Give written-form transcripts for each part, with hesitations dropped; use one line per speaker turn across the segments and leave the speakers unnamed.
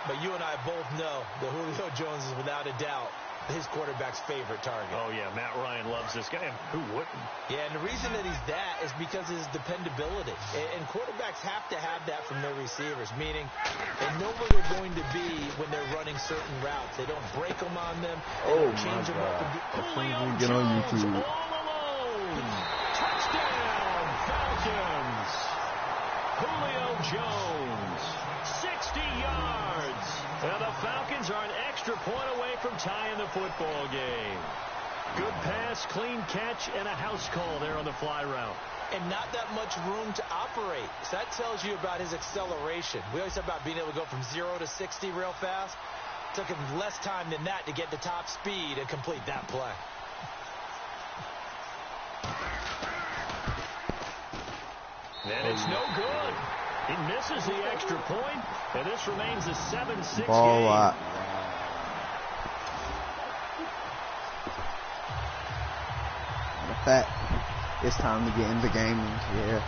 But you and I both know that Julio Jones is without a doubt his quarterback's favorite target.
Oh, yeah, Matt Ryan loves this guy. Who wouldn't?
Yeah, and the reason that he's that is because of his dependability. And quarterbacks have to have that from their receivers, meaning they know where they're going to be when they're running certain routes. They don't break them on them. They don't change them up.
Julio Jones all alone. Touchdown, Falcons. Julio Jones, 60 yards. And the Falcons are an extra point away from tying the football game. Good pass, clean catch, and a house call there on the fly route.
And not that much room to operate. So that tells you about his acceleration. We always talk about being able to go from 0 to 60 real fast. It took him less time than that to get to top speed and complete that play.
And it's no good. He misses the extra point, and this remains a 7-6
ball
game.
lot. The fact it's time to get in the game. Yeah.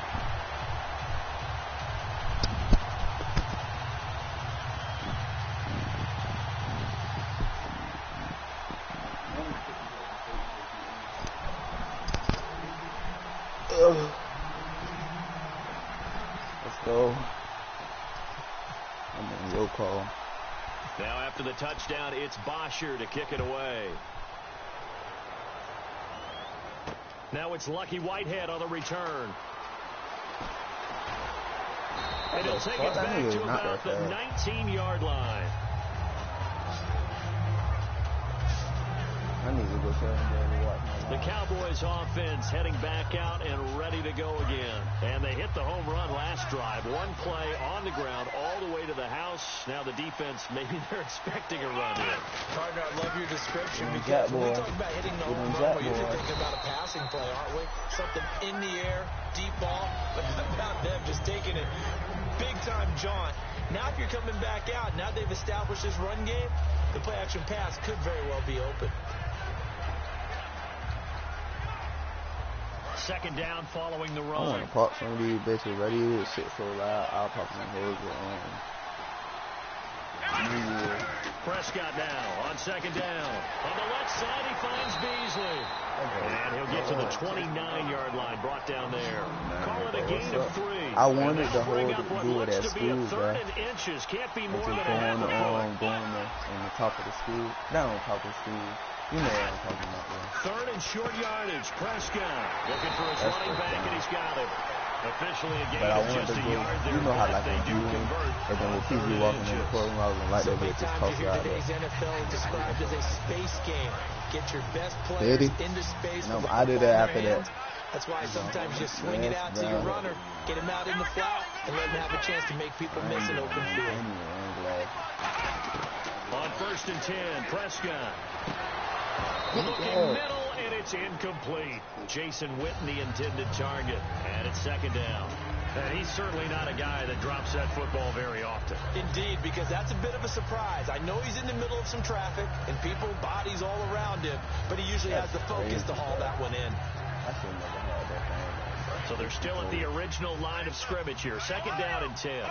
Let's go. I'm in your call.
Now after the touchdown, it's Bosher to kick it away. Now it's Lucky Whitehead on the return. And he'll take it back to about the 19-yard line.
I need to go
The Cowboys offense heading back out and ready to go again. And they hit the home run last drive. One play on the ground all the way to the house. Now the defense, maybe they're expecting a run in.
Partner, I love your description because when we talk about hitting the home run, we're usually thinking about a passing play, aren't we? Something in the air, deep ball. But how about them just taking it big-time jaunt? Now if you're coming back out, now they've established this run game, the play-action pass could very well be open.
Second down following the run.
I want to pop some of these bitches ready to sit so loud. I'll pop some holes
Prescott now on second down. On the left side, he finds Beasley. And he'll get to the 29-yard line, brought down there. Call it a gain of 3.
I wanted to hold it, do it at school,
bro. Inches. Can't be more than
going on the top of the school. Not on top of the school. You know what I'm talking about, bro.
Third and short yardage. Prescott looking for his running back, and he's got it. Officially a gain of just a yard there.
You know how like they do convert. And then when people walking in the courtroom, I was like, they make this toss out.
Today's NFL described as a space game. Get your best players into space.
No, I did that after that.
That's why sometimes you swing it out to your runner, get him out in the flat, and let him have a chance to make people miss an open field.
On 1st and 10, Prescott. Looking middle, and it's incomplete. Jason Witten, the intended target. And it's second down. And he's certainly not a guy that drops that football very often.
Indeed, because that's a bit of a surprise. I know he's in the middle of some traffic, and people, bodies all around him, but he usually has the focus to haul that one in.
So they're still at the original line of scrimmage here. Second down and 10.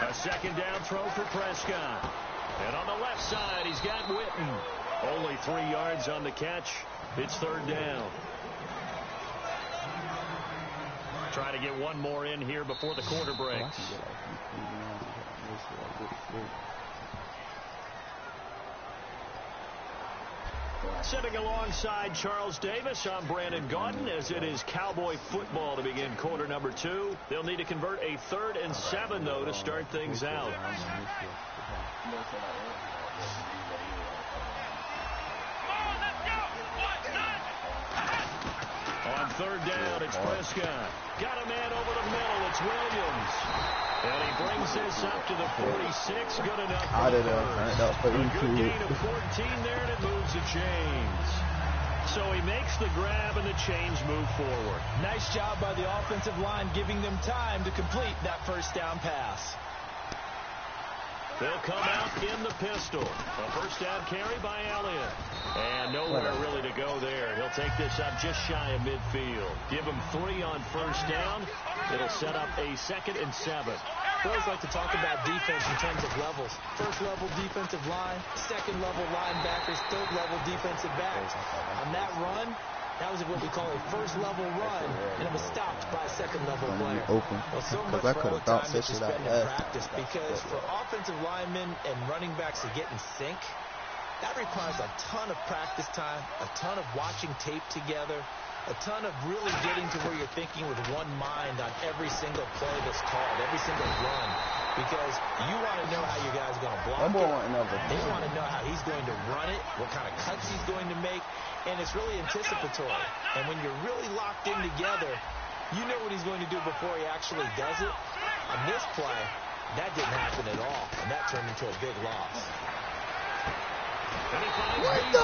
A second down throw for Prescott. And on the left side, he's got Witten. Only 3 yards on the catch. It's third down. Trying to get one more in here before the quarter breaks. Sitting alongside Charles Davis, I'm Brandon Gaudin, as it is Cowboy football to begin quarter number 2. They'll need to convert a 3rd and 7, though, to start things out. On third down, it's Prescott. Got a man over the middle. It's Williams. And he brings this up to the 46. Good enough for the first. A good gain of 14 there, and it moves the chains. So he makes the grab, and the chains move forward.
Nice job by the offensive line, giving them time to complete that first down pass.
They'll come out in the pistol. A first down carry by Elliott. And nowhere really to go there. He'll take this up just shy of midfield. Give him 3 on first down. It'll set up a 2nd and 7.
We always like to talk about defense in terms of levels. First level defensive line, second level linebackers, third level defensive backs. On that run, that was what we call a first level run, and it was stopped by a second level player. Well, so much for time that you spend in practice, because for offensive linemen and running backs to get in sync, that requires a ton of practice time, a ton of watching tape together, a ton of really getting to where you're thinking with one mind on every single play that's called, every single run, because you want to know how your guy's going to block it. They want to know how he's going to run it, what kind of cuts he's going to make, and it's really anticipatory. And when you're really locked in together, you know what he's going to do before he actually does it. On this play, that didn't happen at all, and that turned into a big loss.
What the?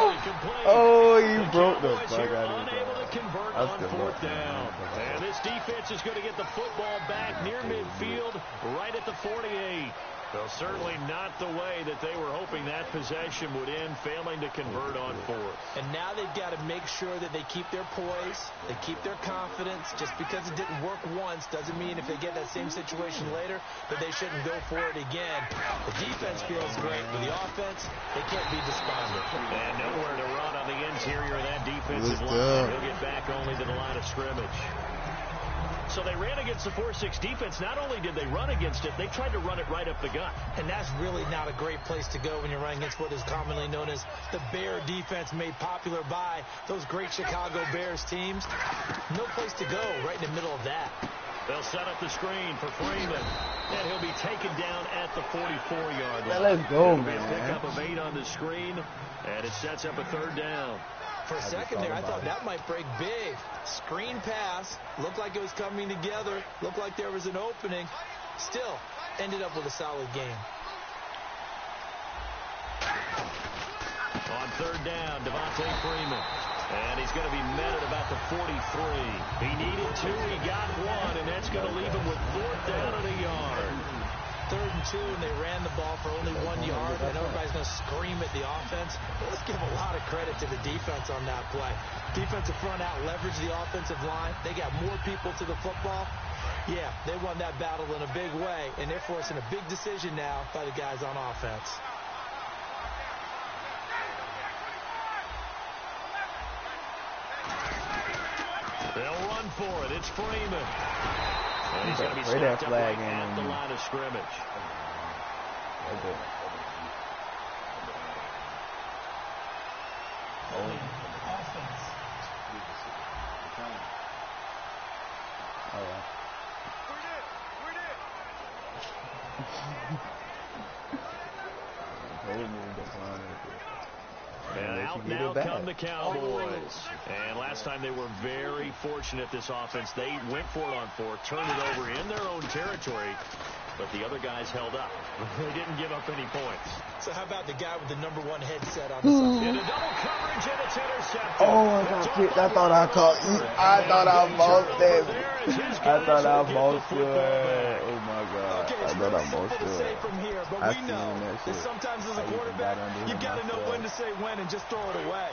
Oh, you broke the fuck out of
unable to convert on 4th down. And this defense is going to get the football back near midfield, right at the 48. Well, certainly not the way that they were hoping that possession would end, failing to convert on 4th.
And now they've got to make sure that they keep their poise, they keep their confidence. Just because it didn't work once doesn't mean if they get that same situation later that they shouldn't go for it again. The defense feels great, but the offense, they can't be despondent.
And nowhere to run on the interior of that defensive line. He'll get back only to the line of scrimmage. So they ran against the 4-6 defense. Not only did they run against it, they tried to run it right up the gut.
And that's really not a great place to go when you're running against what is commonly known as the Bear defense, made popular by those great Chicago Bears teams. No place to go right in the middle of that.
They'll set up the screen for Freeman, and he'll be taken down at the 44-yard line.
Let's go, man.
It'll be a pickup of 8 on the screen, and it sets up a 3rd down.
For a second there, I thought that might break big. Screen pass. Looked like it was coming together. Looked like there was an opening. Still, ended up with a solid game.
On 3rd down, Devontae Freeman. And he's going to be met at about the 43. He needed 2. He got 1, and that's going to leave him with 4th down and a yard.
3rd and 2, and they ran the ball for only 1 yard. I know everybody's going to scream at the offense, but let's give a lot of credit to the defense on that play. Defensive front out leveraged the offensive line. They got more people to the football. Yeah, they won that battle in a big way, and they're forcing a big decision now by the guys on offense.
They'll run for it. It's Freeman. And he's going to be stopped up right at the line of scrimmage.
Offense.
And out now come the Cowboys. And last time they were very fortunate, this offense. They went for it on 4th, turned it over in their own territory, but the other guys held up. They didn't give up any points.
So how about the guy with the #1 headset on the side?
In a double coverage, and it's intercepted.
Oh, I thought I caught you. I thought I most it. I thought I most it. Oh, my God.
Okay,
I thought I most
to say
it.
from here, but we know that sometimes as a quarterback, you've got to know when to say when and just throw it away.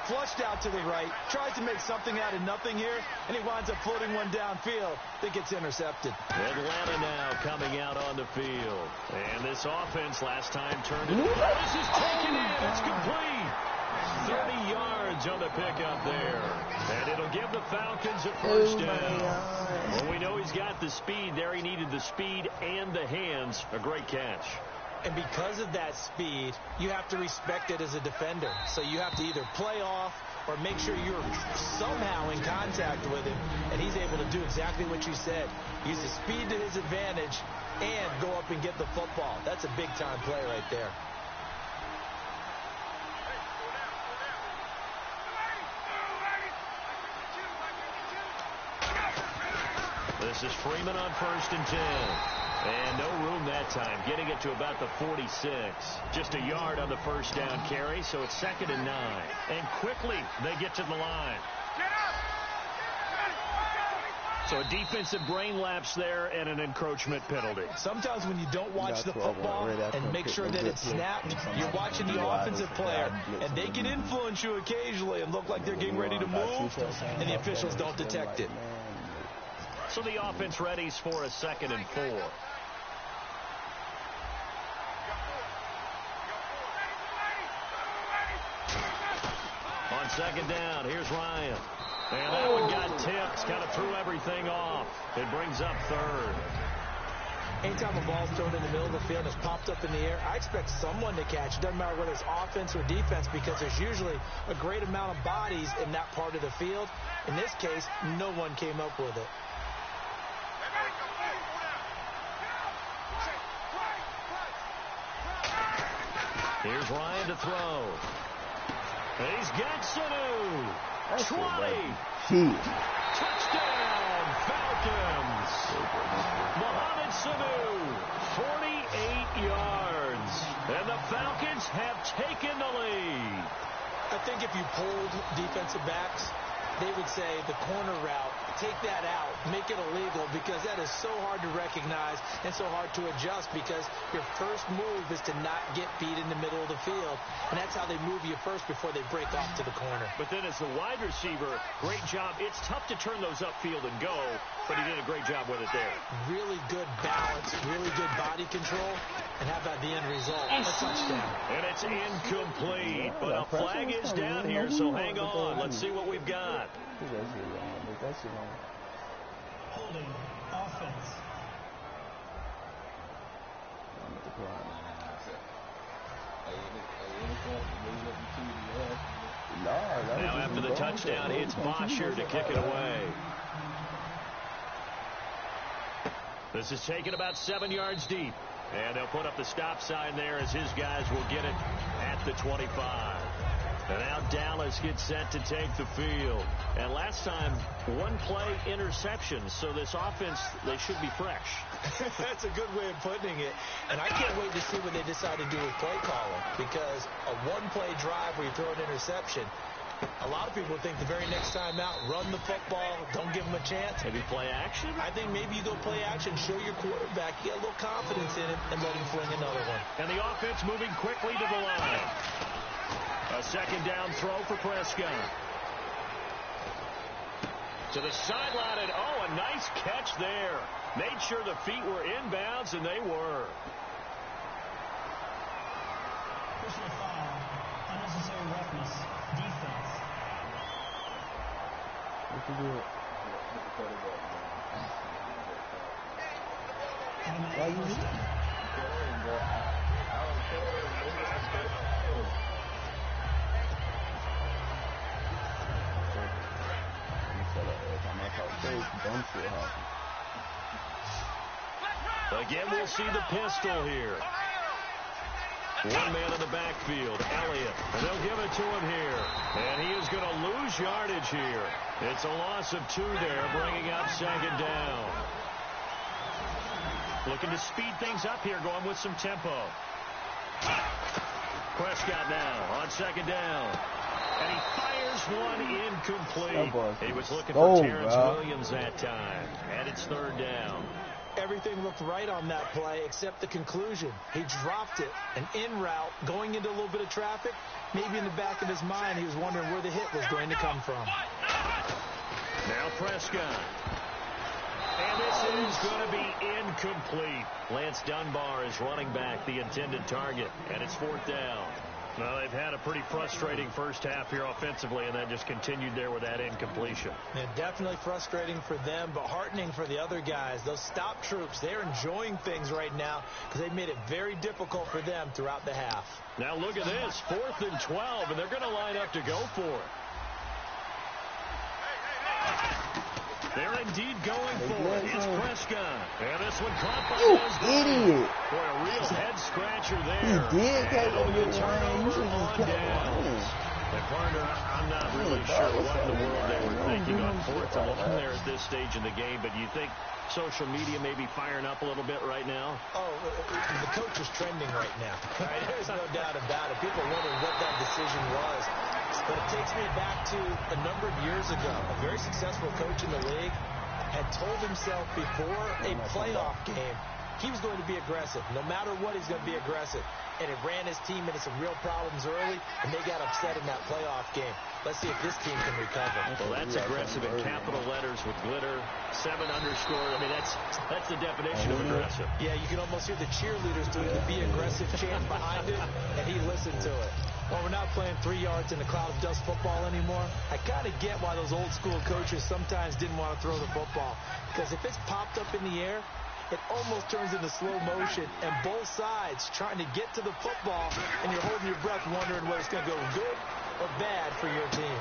Flushed out to the right, tries to make something out of nothing here, and he winds up floating one downfield that gets intercepted.
Atlanta now coming out on the field. And this offense last time turned it. This is taken in. It's complete. 30 yards on the pickup there. And it'll give the Falcons a first down. Well, we know he's got the speed there. He needed the speed and the hands. A great catch.
And because of that speed, you have to respect it as a defender. So you have to either play off or make sure you're somehow in contact with him. And he's able to do exactly what you said. Use the speed to his advantage and go up and get the football. That's a big-time play right there.
This is Freeman on 1st and 10. And no room that time, getting it to about the 46. Just a yard on the first down carry, so it's 2nd and 9. And quickly, they get to the line. So a defensive brain lapse there and an encroachment penalty.
Sometimes when you don't watch the football and make sure that it's snapped, you're watching the offensive player, and they can influence you occasionally and look like they're getting ready to move, and the officials don't detect it.
So the offense readies for a 2nd and 4. On 2nd down, here's Ryan. And that one got tipped, kind of threw everything off. It brings up 3rd.
Anytime a ball's thrown in the middle of the field and it's popped up in the air, I expect someone to catch. It doesn't matter whether it's offense or defense, because there's usually a great amount of bodies in that part of the field. In this case, no one came up with it.
Here's Ryan to throw. He's got Sanu. 20. Touchdown, Falcons. Mohamed Sanu, 48 yards. And the Falcons have taken the lead.
I think if you pulled defensive backs, they would say the corner route, take that out, make it illegal, because that is so hard to recognize and so hard to adjust, because your first move is to not get beat in the middle of the field, and that's how they move you first before they break off to the corner.
But then as the wide receiver, great job. It's tough to turn those upfield and go, but he did a great job with it there.
Really good balance, really good body control, and how about the end result? A touchdown.
And it's incomplete, but a flag is down here, so hang on. Let's see what we've got.
Holding offense.
Now after the touchdown, it's Bosher to kick it away. This is taken about 7 yards deep. And they'll put up the stop sign there as his guys will get it at the 25. And now Dallas gets set to take the field. And last time, 1 play interception. So this offense, they should be fresh.
That's a good way of putting it. And I can't wait to see what they decide to do with play calling. Because a 1-play drive where you throw an interception, a lot of people think the very next time out, run the football, don't give them a chance.
Maybe play action?
I think maybe you go play action, show your quarterback, get a little confidence in him, and let him fling another one.
And the offense moving quickly to the line. A 2nd down throw for Prescott. To the sideline, and oh, a nice catch there. Made sure the feet were inbounds, and they were.
Personal foul, unnecessary roughness, defense.
Why you
Again, we'll see the pistol here. 1 man in the backfield, Elliott, and they'll give it to him here. And he is going to lose yardage here. It's a loss of 2 there, bringing up 2nd down. Looking to speed things up here, going with some tempo. Prescott now on 2nd down. And he fires one incomplete. He was looking for Terrence Williams that time. And it's 3rd down.
Everything looked right on that play except the conclusion. He dropped it, an in route, going into a little bit of traffic. Maybe in the back of his mind, he was wondering where the hit was going to come from.
Now Prescott. And this is going to be incomplete. Lance Dunbar is running back the intended target, and it's 4th down. Well, they've had a pretty frustrating first half here offensively, and that just continued there with that incompletion.
Yeah, definitely frustrating for them, but heartening for the other guys. Those stop troops, they're enjoying things right now because they've made it very difficult for them throughout the half.
Now look at this, 4th and 12, and they're going to line up to go for it. They're indeed going for it. It's Prescott. And this one caught by
idiot.
Boy, a real head-scratcher there.
He did catch
a
it.
turnover on downs. And partner, I'm not really sure what in the world they were thinking on 4th and 1 there at this stage in the game, but you think social media may be firing up a little bit right now?
Oh, the coach is trending right now. Right? There's no doubt about it. People wondering what that decision was. But it takes me back to a number of years ago. A very successful coach in the league had told himself before a playoff game he was going to be aggressive. No matter what, he's going to be aggressive. And it ran his team into some real problems early, and they got upset in that playoff game. Let's see if this team can recover.
Well, that's aggressive in capital letters with glitter, 7 underscore. I mean, that's the definition of aggressive.
Yeah, you can almost hear the cheerleaders doing the "Be Aggressive" chant behind it, and he listened to it. Well, we're not playing 3 yards in a cloud of dust football anymore. I kind of get why those old-school coaches sometimes didn't want to throw the football, because if it's popped up in the air, it almost turns into slow motion, and both sides trying to get to the football, and you're holding your breath wondering whether it's going to go good or bad for your team.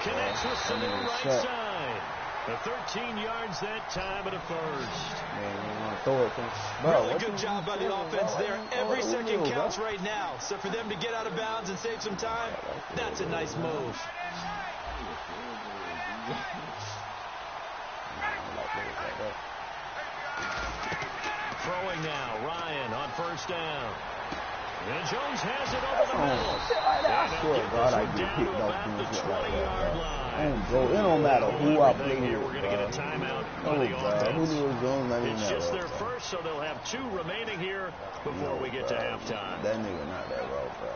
Connects with the right side. The 13 yards that time at a first.
Man, you want to throw it from...
Really good job by the offense there. Every second counts right now. So for them to get out of bounds and save some time, that's a nice move.
Throwing now, Ryan on first down. And Jones has it over the middle.
I swear to God, I get kicked off the 20-yard line. It don't matter who I play with.
We're going to get a timeout
on the offense.
It's just their first, so they'll have 2 remaining here before we get to halftime.
That nigga not that raw, bro.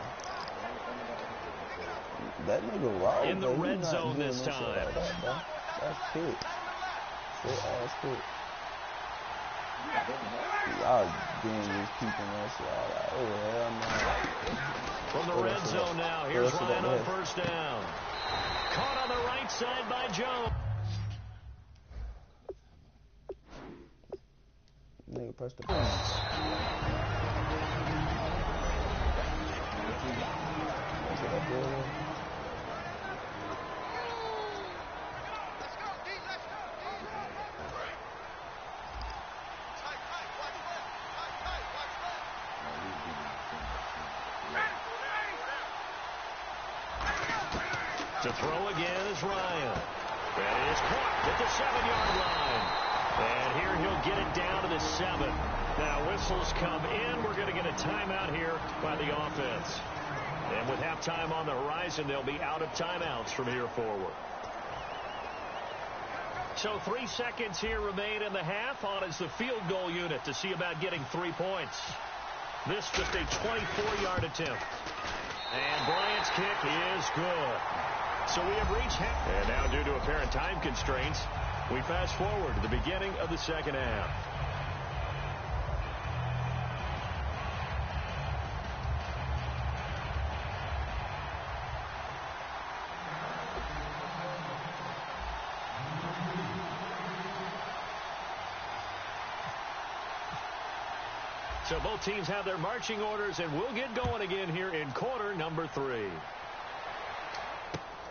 That nigga raw.
In the red zone this time.
That's kick. Ass kick. Y'all just keeping us. Oh, hell no.
From the red zone now, here's Ryan on first down. Caught on the right side by Jones.
Nigga, press the button.
To throw again is Ryan. That is caught at the 7-yard line. And here he'll get it down to the 7. Now whistles come in. We're going to get a timeout here by the offense. And with halftime on the horizon, they'll be out of timeouts from here forward. So 3 seconds here remain in the half. On is the field goal unit to see about getting 3 points. This just a 24-yard attempt. And Bryant's kick is good. So we have reached half. And now due to apparent time constraints, we fast forward to the beginning of the second half. So both teams have their marching orders, and we'll get going again here in quarter number 3.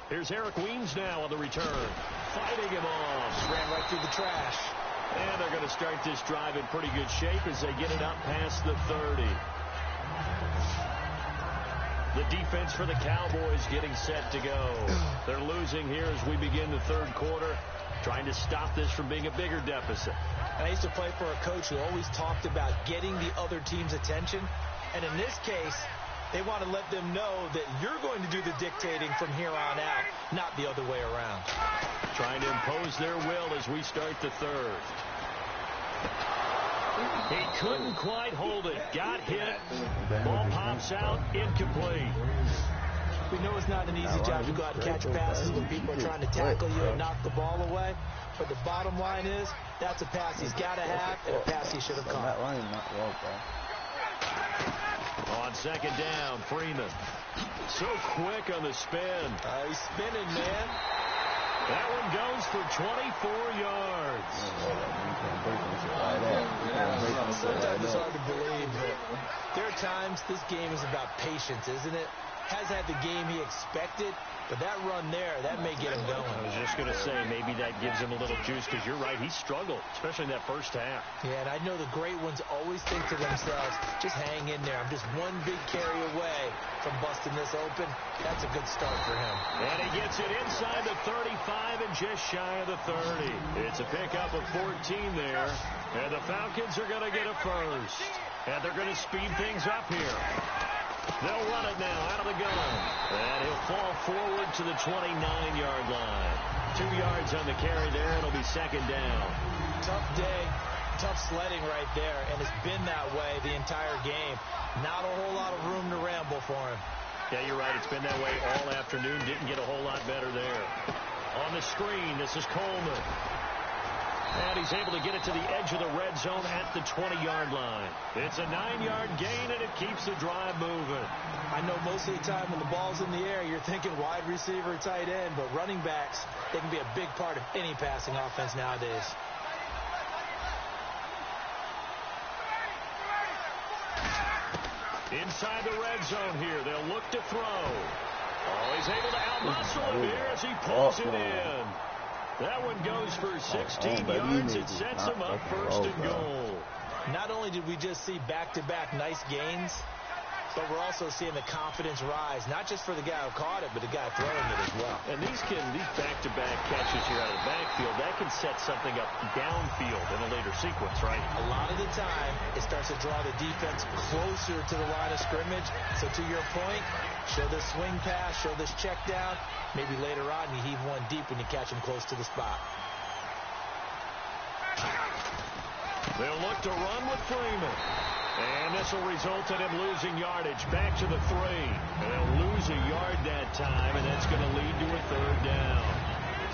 Here's Eric Weems now on the return. Fighting him off.
Ran right through the trash.
And they're going to start this drive in pretty good shape as they get it up past the 30. The defense for the Cowboys getting set to go. They're losing here as we begin the third quarter, trying to stop this from being a bigger deficit.
I used to play for a coach who always talked about getting the other team's attention. And in this case, they want to let them know that you're going to do the dictating from here on out, not the other way around.
Trying to impose their will as we start the third. He couldn't quite hold it. Got hit. Ball pops out. Incomplete.
We know it's not an easy job to go out and catch passes when people are trying to tackle you and knock the ball away. But the bottom line is, that's a pass he's got to have and a pass he should have caught.
On second down, Freeman. So quick on the spin.
He's spinning, man.
That one goes for 24 yards.
Sometimes it's hard to believe, but there are times this game is about patience, isn't it? Has had the game he expected, but that run there, that may get him going.
I was just going to say, maybe that gives him a little juice, because you're right, he struggled, especially in that first half.
Yeah, and I know the great ones always think to themselves, just hang in there. I'm just one big carry away from busting this open. That's a good start for him.
And he gets it inside the 35 and just shy of the 30. It's a pickup of 14 there, and the Falcons are going to get a first. And they're going to speed things up here. They'll run it now out of the gun. And he'll fall forward to the 29-yard line. 2 yards on the carry there. It'll be second down.
Tough day, tough sledding right there, and it's been that way the entire game. Not a whole lot of room to ramble for him.
Yeah, you're right. It's been that way all afternoon. Didn't get a whole lot better there. On the screen, this is Coleman. And he's able to get it to the edge of the red zone at the 20-yard line. It's a 9-yard gain, and it keeps the drive moving.
I know most of the time when the ball's in the air, you're thinking wide receiver, tight end, but running backs, they can be a big part of any passing offense nowadays.
Inside the red zone here, they'll look to throw. Oh, he's able to outmuscle him here as he pulls it in. That one goes for 16 yards. It sets him up first and goal.
Not only did we just see back-to-back nice gains, but we're also seeing the confidence rise, not just for the guy who caught it, but the guy throwing it as well.
And these back-to-back catches here out of the backfield, that can set something up downfield in a later sequence, right?
A lot of the time, it starts to draw the defense closer to the line of scrimmage. So to your point, show this swing pass, show this check down. Maybe later on you heave one deep when you catch him close to the spot.
They'll look to run with Freeman. And this will result in him losing yardage. Back to the 3. And they'll lose a yard that time, and that's going to lead to a third down.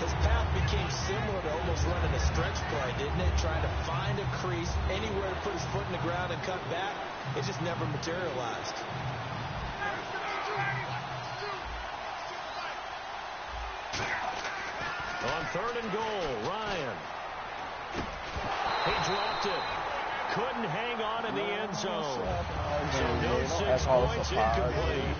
His path became similar to almost running a stretch play, didn't it? Trying to find a crease, anywhere to put his foot in the ground and cut back. It just never materialized.
On 3rd and goal, Ryan. He dropped it. Couldn't hang on in the end zone. So no 6 points, incomplete.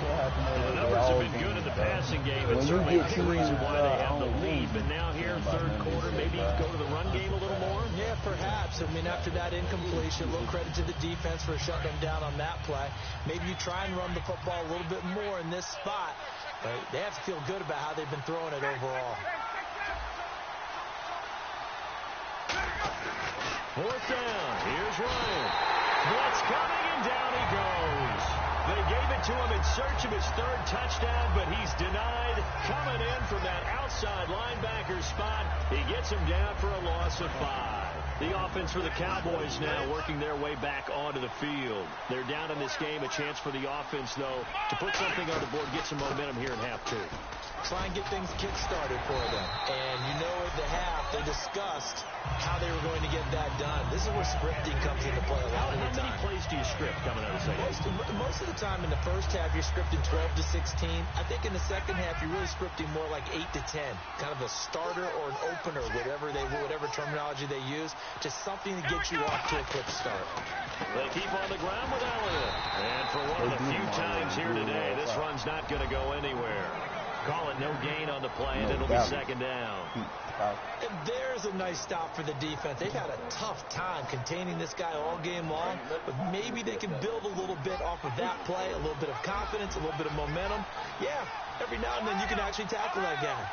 The numbers have been good in the passing game. It's certainly a big reason why they have the lead. But now here, 3rd quarter, maybe go to the run game a little more?
Yeah, perhaps. I mean, after that incompletion, a little credit to the defense for shutting them down on that play. Maybe you try and run the football a little bit more in this spot. But they have to feel good about how they've been throwing it overall.
4th down. Here's Ryan. Blitz coming, and down he goes. They gave it to him in search of his 3rd touchdown, but he's denied. Coming in from that outside linebacker spot, he gets him down for a loss of 5. The offense for the Cowboys now working their way back onto the field. They're down in this game. A chance for the offense, though, to put something on the board, get some momentum here in half 2.
Try and get things kick-started for them. And you know at the half, they discussed how they were going to get that done. This is where scripting comes into play a lot of the time.
How many plays do you script coming out of the second?
Most of the time in the first half, you're scripting 12 to 16. I think in the second half, you're really scripting more like 8 to 10. Kind of a starter or an opener, whatever terminology they use. Just something to get you off to a quick start.
They keep on the ground with Elliott. And for one of the few times here today, this run's not going to go anywhere. Call it no gain on the play, and it'll be second down.
And there's a nice stop for the defense. They've had a tough time containing this guy all game long, but maybe they can build a little bit off of that play, a little bit of confidence, a little bit of momentum. Yeah, every now and then you can actually tackle that guy.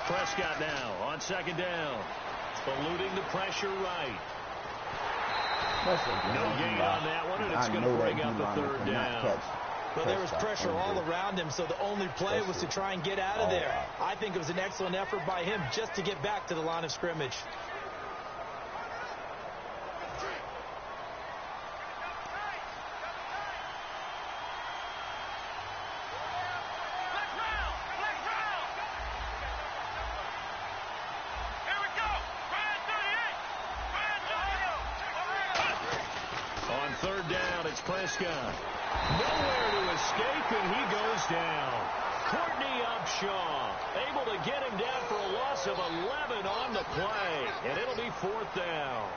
Prescott now on second down. Eluding the pressure right. No gain on that one, and it's going to bring up a third down.
Well, there was pressure all around him, so the only play was to try and get out of there. I think it was an excellent effort by him just to get back to the line of scrimmage.
Prescott. Nowhere to escape, and he goes down. Courtney Upshaw able to get him down for a loss of 11 on the play, and it'll be 4th down.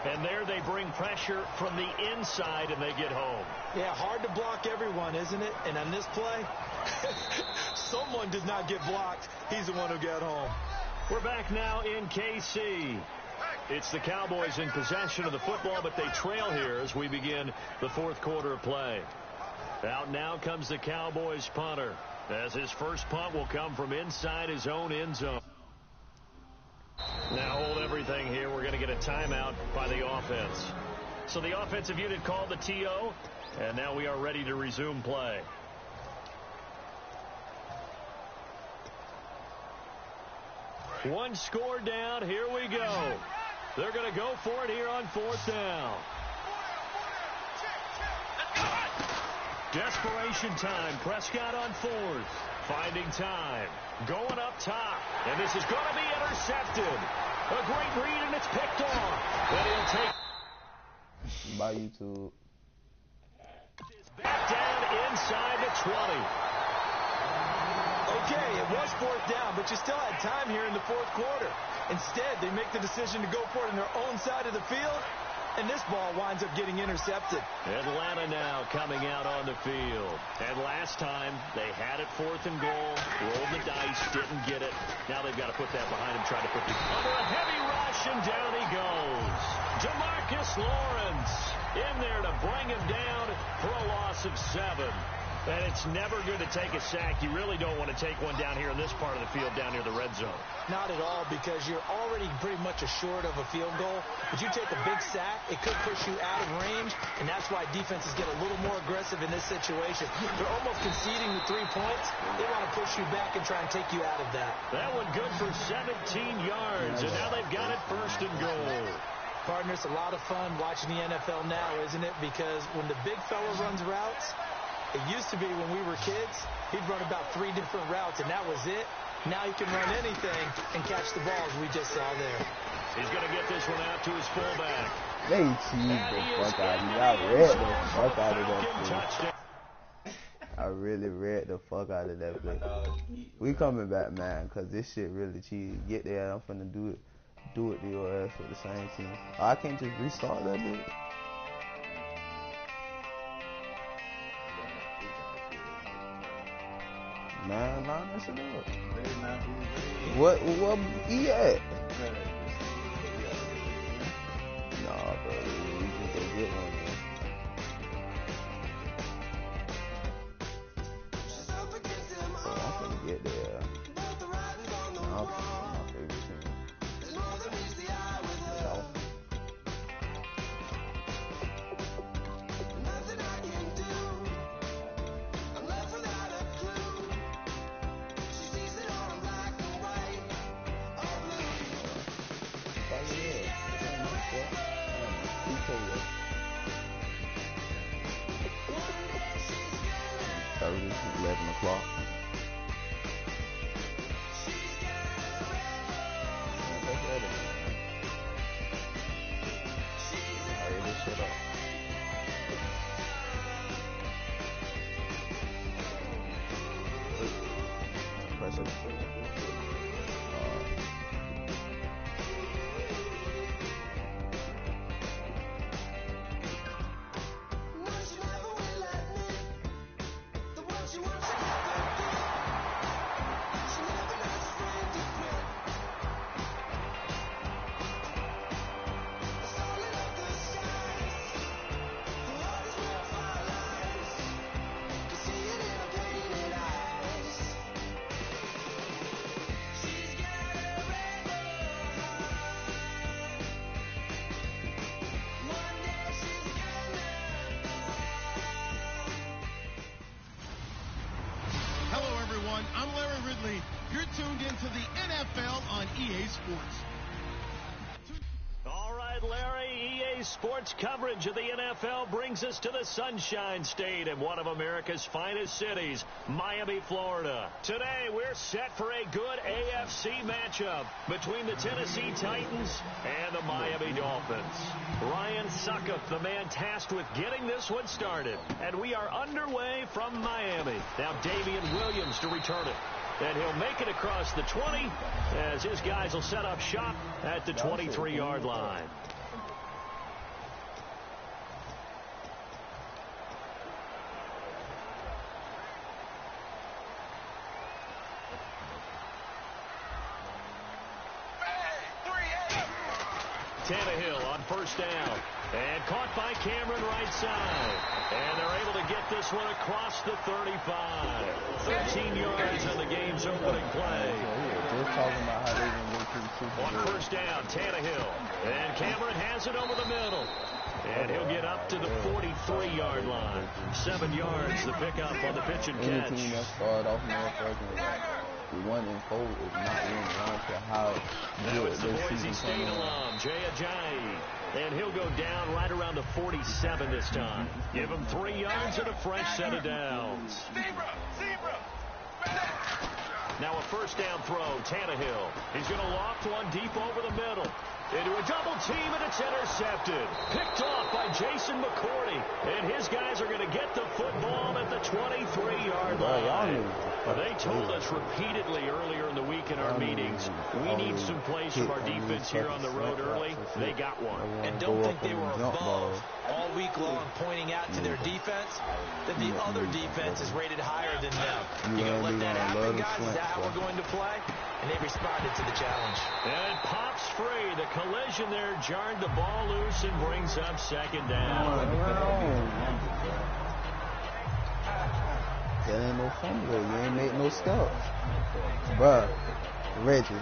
And there they bring pressure from the inside, and they get home.
Yeah, hard to block everyone, isn't it? And on this play, someone did not get blocked. He's the one who got home.
We're back now in KC. It's the Cowboys in possession of the football, but they trail here as we begin the 4th quarter of play. Out now comes the Cowboys punter, as his first punt will come from inside his own end zone. Now hold everything here. We're going to get a timeout by the offense. So the offensive unit called the TO, and now we are ready to resume play. One score down. Here we go. They're going to go for it here on 4th down. Desperation time. Prescott on 4th. Finding time. Going up top. And this is going to be intercepted. A great read, and it's picked off. And he'll take...
Bye, YouTube.
Back down inside the 20.
Okay, it was 4th down, but you still had time here in the 4th quarter. Instead, they make the decision to go for it on their own side of the field, and this ball winds up getting intercepted.
Atlanta now coming out on the field. And last time, they had it 4th and goal, rolled the dice, didn't get it. Now they've got to put that behind him, try to put the... Under a heavy rush, and down he goes. Demarcus Lawrence in there to bring him down for a loss of 7. And it's never good to take a sack. You really don't want to take one down here in this part of the field, down near the red zone.
Not at all, because you're already pretty much assured of a field goal. But you take a big sack, it could push you out of range, and that's why defenses get a little more aggressive in this situation. They're almost conceding the 3 points. They want to push you back and try and take you out of that.
That one good for 17 yards, and now they've got it 1st and goal.
Partner, it's a lot of fun watching the NFL now, isn't it? Because when the big fella runs routes, it used to be when we were kids, he'd run about 3 different routes, and that was it. Now he can run anything and catch the balls we just saw there.
He's going to get this one out to his fullback.
They cheese the fuck out of me. I read the fuck out of that play. I really read the fuck out of that play. We coming back, man, because this shit really cheesy. Get there, I'm finna do it to your ass with the same team. I can't just restart that bitch. Man, line that shit up. What he at? Nah, bro, we just go get one. Bro, I'm finna get there. I'm my favorite team. It's 11 o'clock. Hurry this shit up. Press it.
I'm Larry Ridley. You're tuned into the NFL on EA Sports.
All right, Larry, EA Sports coverage of the NFL brings us to the Sunshine State in one of America's finest cities, Miami, Florida. Today, we're set for a good AFC matchup between the Tennessee Titans and the Miami Dolphins. Ryan Suckup, the man tasked with getting this one started. And we are underway from Miami. Now, Damian Williams to return it. And he'll make it across the 20 as his guys will set up shop at the 23-yard line. Tannehill on first down. And caught by Cameron right side. And they're able to get this one across the 35. 13 yards on the game's opening play. On first down, Tannehill. And Cameron has it over the middle. And he'll get up to the 43-yard line. 7 yards the pickup on the pitch and catch.
Any team that started off motherfucking 1-4 is not going to run to how
now it's the Boise State alum, Jay Ajayi. And he'll go down right around the 47 this time. Give him 3 yards and a fresh set of downs. Now a first down throw, Tannehill. He's going to loft one deep over the middle. Into a double team, and it's intercepted. Picked off by Jason McCourty. And his guys are going to get the football at the 23-yard line. They told us repeatedly earlier in the week in our meetings, we need some plays from our defense here on the road early. They got one.
And don't think they were above all week long pointing out to their defense that the other defense is rated higher than them. You going to let that happen, guys? Is that how we're going to play? And they responded to the challenge.
And it pops free. The collision there jarred the ball loose and brings up second down.
That ain't no fumble. You ain't make no stop. Bruh, Reggie,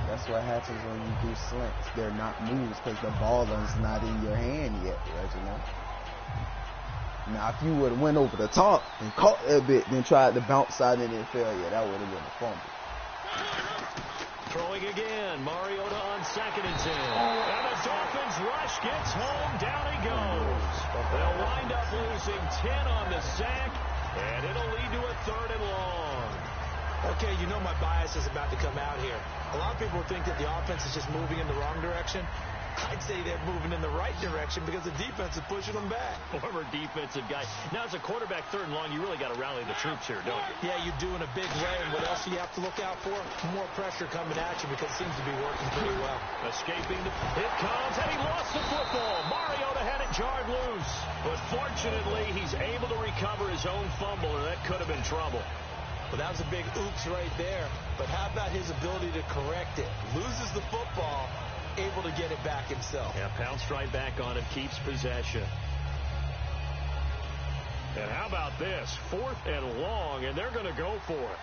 that's what happens when you do slants. They're not moves because the ball is not in your hand yet, Reginald. Now, if you would have went over the top and caught that bit, then tried to bounce out and then fell, yeah, that would have been a fumble.
Throwing again, Mariota on 2nd and 10. And the Dolphins rush gets home, down he goes. They'll wind up losing 10 on the sack, and it'll lead to a 3rd and long.
Okay, you know my bias is about to come out here. A lot of people think that the offense is just moving in the wrong direction. I'd say they're moving in the right direction because the defense is pushing them back.
Former defensive guy. Now, as a quarterback, 3rd and long, you really got to rally the troops here, don't you?
Yeah, you do in a big way. And what else do you have to look out for? More pressure coming at you because it seems to be working pretty well.
Escaping the hit comes, and he lost the football. Mariota had it jarred loose. But fortunately, he's able to recover his own fumble, or that could have been trouble.
Well, that was a big oops right there. But how about his ability to correct it? Loses the football, able to get it back himself.
Yeah, pounced right back on it, keeps possession. And how about this? 4th and long, and they're going to go for it.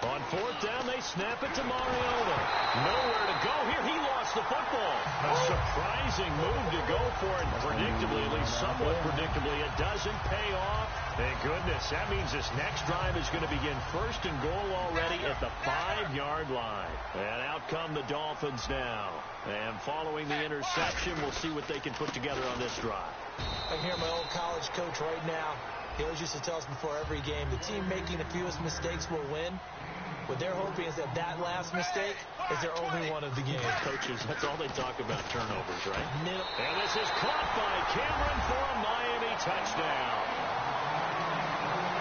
On 4th down, they snap it to Mariota. Nowhere to go here. He lost the football. A surprising move to go for it. Predictably, at least somewhat predictably, it doesn't pay off. Thank goodness. That means this next drive is going to begin 1st and goal already at the 5-yard line. And out come the Dolphins now. And following the interception, we'll see what they can put together on this drive.
I hear my old college coach right now. He always used to tell us before every game, the team making the fewest mistakes will win. What they're hoping is that last mistake is their only one of the game.
Coaches, that's all they talk about, turnovers, right? And this is caught by Cameron for a Miami touchdown.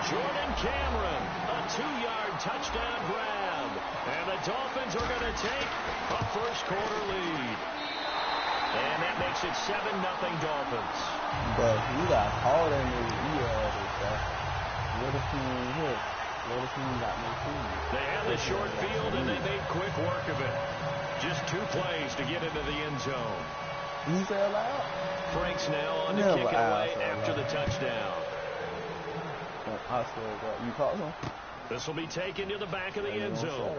Jordan Cameron, a 2-yard touchdown grab. And the Dolphins are going to take a first-quarter lead. And that makes it 7-0 Dolphins.
But he got called in his ear. What if he ain't hit? What if he got no food?
They had the short field, and they made quick work of it. Just 2 plays to get into the end zone.
He fell out?
Frank's now on to kick it away after the touchdown.
I swear to God. You caught him?
This will be taken to the back of the end zone.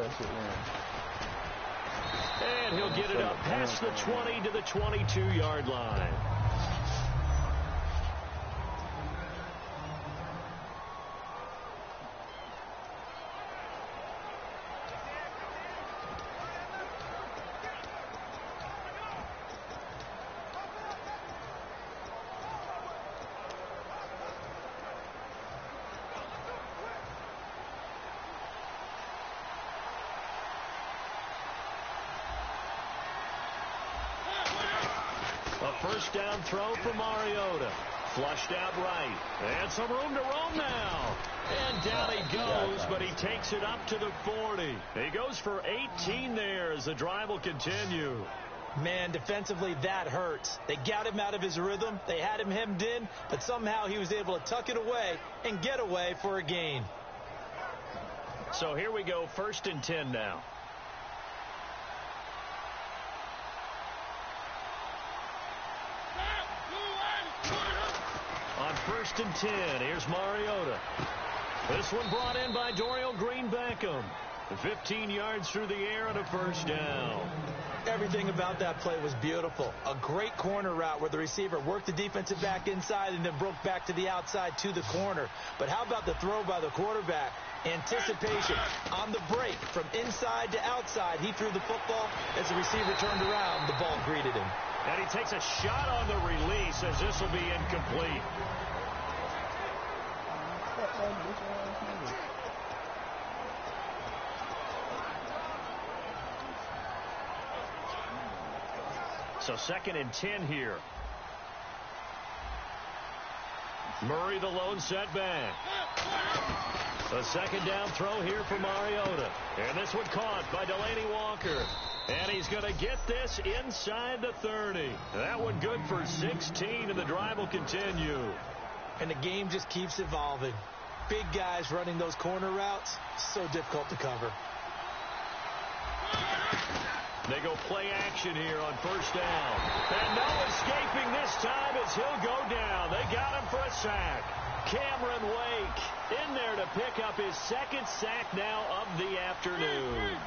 And he'll get it up past the 20 to the 22-yard line. First down throw for Mariota. Flushed out right. And some room to roam now. And down he goes, but he takes it up to the 40. He goes for 18 there as the drive will continue.
Man, defensively, that hurts. They got him out of his rhythm. They had him hemmed in, but somehow he was able to tuck it away and get away for a gain.
So here we go, 1st and 10 now. On 1st and 10, here's Mariota. This one brought in by Dorial Green-Beckham. 15 yards through the air and a first down.
Everything about that play was beautiful. A great corner route where the receiver worked the defensive back inside and then broke back to the outside to the corner. But how about the throw by the quarterback? Anticipation on the break from inside to outside. He threw the football. As the receiver turned around, the ball greeted him.
And he takes a shot on the release as this will be incomplete. So 2nd and 10 here. Murray the lone setback. A 2nd down throw here for Mariota. And this one caught by Delaney Walker. And he's going to get this inside the 30. That one good for 16, and the drive will continue.
And the game just keeps evolving. Big guys running those corner routes, so difficult to cover.
They go play action here on 1st down. And no escaping this time as he'll go down. They got him for a sack. Cameron Wake in there to pick up his 2nd sack now of the afternoon.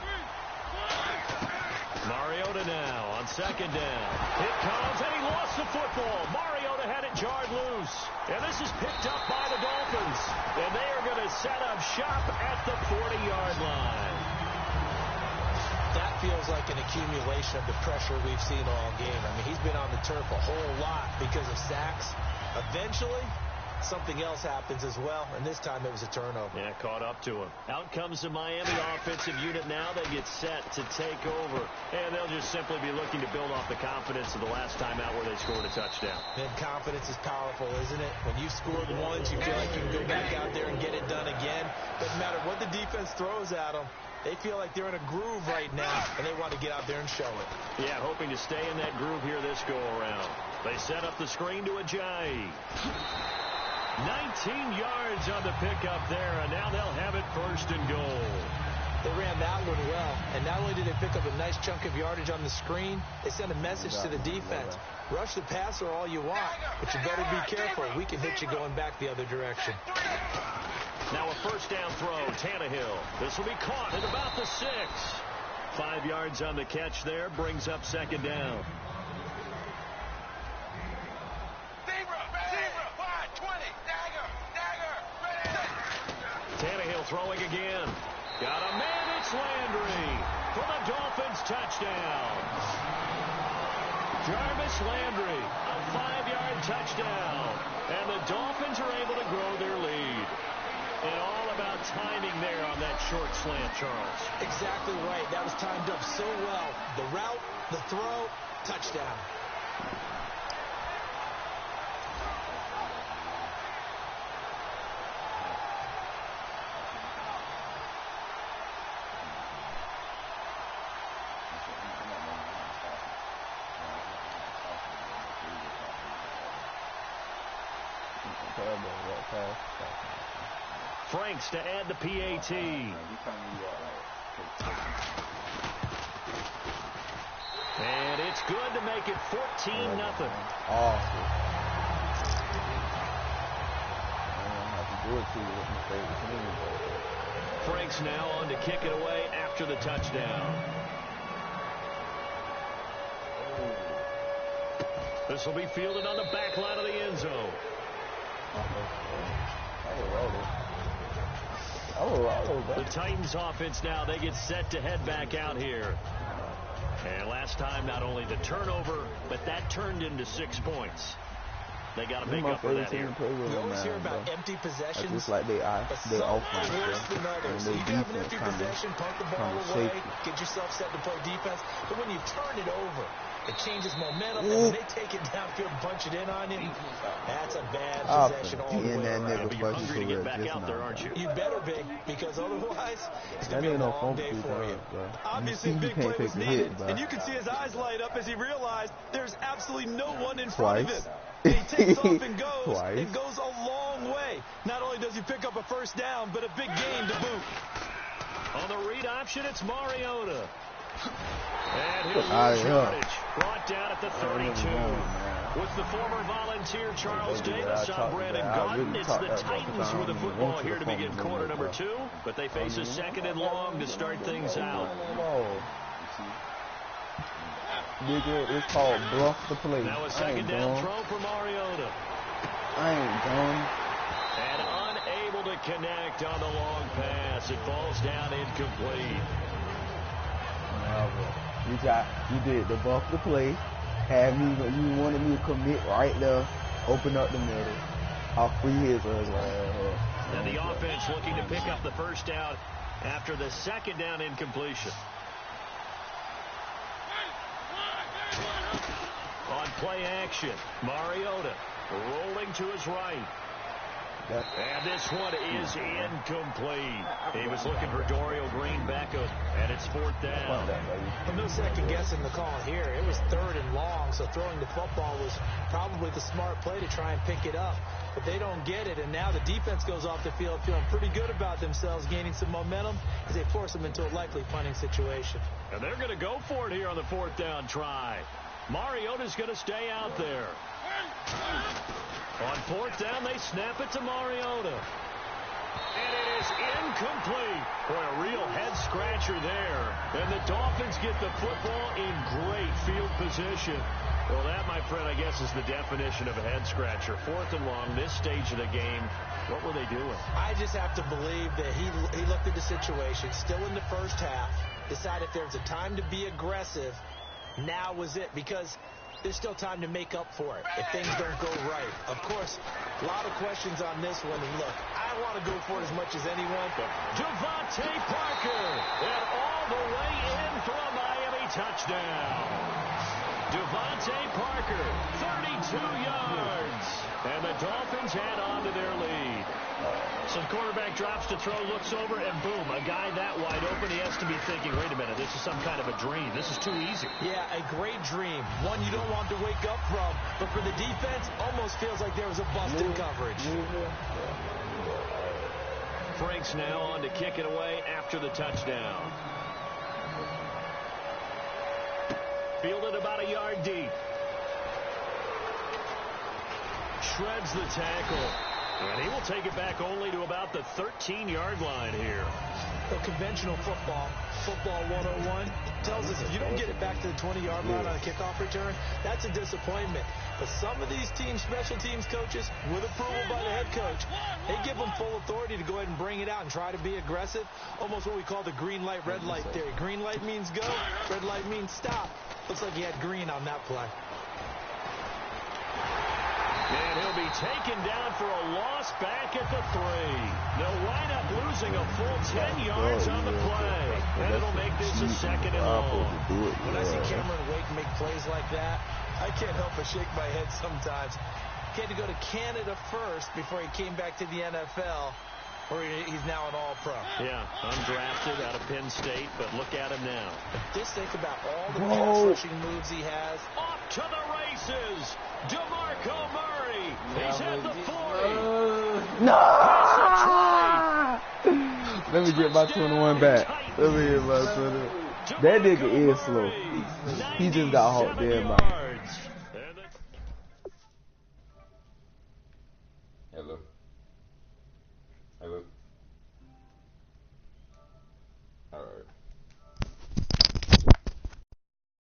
Mariota now on 2nd down. It comes, and he lost the football. Mariota had it jarred loose. And this is picked up by the Dolphins. And they are going to set up shop at the 40-yard line.
That feels like an accumulation of the pressure we've seen all game. I mean, he's been on the turf a whole lot because of sacks. Eventually, something else happens as well, and this time it was a turnover.
Yeah, caught up to him. Out comes the Miami offensive unit now. They get set to take over, and they'll just simply be looking to build off the confidence of the last time out where they scored a touchdown.
And confidence is powerful, isn't it? When you scored once, you feel like you can go back out there and get it done again. Doesn't matter what the defense throws at them. They feel like they're in a groove right now, and they want to get out there and show it.
Yeah, hoping to stay in that groove here this go-around. They set up the screen to Ajayi. 19 yards on the pickup there, and now they'll have it 1st and goal.
They ran that one well, and not only did they pick up a nice chunk of yardage on the screen, they sent a message to the defense. Rush the passer all you want, but you better be careful. We can hit you going back the other direction.
Now a 1st down throw, Tannehill. This will be caught at about the 6. 5 yards on the catch there, brings up 2nd down. Tannehill throwing again. Got a man, it's Landry for the Dolphins touchdown. Jarvis Landry, a 5-yard touchdown. And the Dolphins are able to grow their lead. And all about timing there on that short slant, Charles.
Exactly right. That was timed up so well. The route, the throw, touchdown.
Franks to add the PAT. And it's good to make it 14-0. Franks now on to kick it away after the touchdown. This will be fielded on the back line of the end zone. The Titans offense now, they get set to head back out here. And last time, not only the turnover, but that turned into 6 points. They got to make up for that here.
We always hear about empty possessions,
just like they
some worse than others. So you can have an empty possession, punt the ball away, get yourself set to play defense. But when you turn it over, it changes momentum, and when they take it downfield and punch it in on you, that's a bad possession all the way around.
But you're hungry to get back out there, aren't you?
You better be, because otherwise, it's going to be a long day for you. Obviously, a big play was needed, and you can see his eyes light up as he realized there's absolutely no one in front of him. And he takes off and goes. It goes a long way. Not only does he pick up a 1st down, but a big gain to boot.
On the read option, it's Mariota. And he'll lose yardage. Brought down at the 32. With the former Volunteer Charles Davis on Brandon Gaudin, it's the Titans with the football here to begin quarter number 2. But they face a 2nd and long to start things out.
Nigga, it's called bluff the play.
Now a 2nd down throw for Mariota.
I ain't dumb.
And unable to connect on the long pass. It falls down incomplete.
You did the buff the play. Had me, you wanted me to commit right there. Open up the middle. I'll free his
And the offense looking to pick up the first down after the 2nd down incompletion. On play action, Mariota rolling to his right. And this one is incomplete. He was looking for Dorial Green Beckham, and it's 4th down.
Well, no second guessing the call here. It was 3rd and long, so throwing the football was probably the smart play to try and pick it up. But they don't get it, and now the defense goes off the field feeling pretty good about themselves, gaining some momentum as they force them into a likely punting situation.
And they're going to go for it here on the 4th down try. Mariota's going to stay out there. On 4th down, they snap it to Mariota. And it is incomplete. Boy, a real head-scratcher there. And the Dolphins get the football in great field position. Well, that, my friend, I guess is the definition of a head-scratcher. 4th and long, this stage of the game. What were they doing?
I just have to believe that he looked at the situation, still in the first half, decided if there's a time to be aggressive, now was it, because there's still time to make up for it if things don't go right. Of course, a lot of questions on this one. And look, I want to go for it as much as anyone. But
Devontae Parker, and all the way in for a Miami touchdown. Devontae Parker, 32 yards. And the Dolphins head on to their lead. So the quarterback drops to throw, looks over, and boom, a guy that wide open. He has to be thinking, wait a minute, this is some kind of a dream. This is too easy.
Yeah, a great dream. One you don't want to wake up from. But for the defense, almost feels like there was a busted coverage.
Franks now on to kick it away after the touchdown. Fielded about a yard deep. Shreds the tackle. And he will take it back only to about the 13-yard line here.
So conventional football 101, tells us if you don't get it back to the 20-yard line on a kickoff return, that's a disappointment. But some of these teams, special teams coaches, with approval by the head coach, they give them full authority to go ahead and bring it out and try to be aggressive. Almost what we call the green light, red light theory. Green light means go, red light means stop. Looks like he had green on that play.
And he'll be taken down for a loss back at the 3. They'll wind up losing a full 10 yards on the play. And it'll make this a 2nd and long.
When I see Cameron Wake make plays like that, I can't help but shake my head sometimes. He had to go to Canada first before he came back to the NFL, where he's now an All-Pro.
Yeah, undrafted out of Penn State, but look at him now.
Just think about all the pass rushing moves he has.
Off to the races, DeMarco Murray. He's at the 40.
No! Let me get my 21 back. Let me get my 21. That nigga is slow. He just got hot there, man.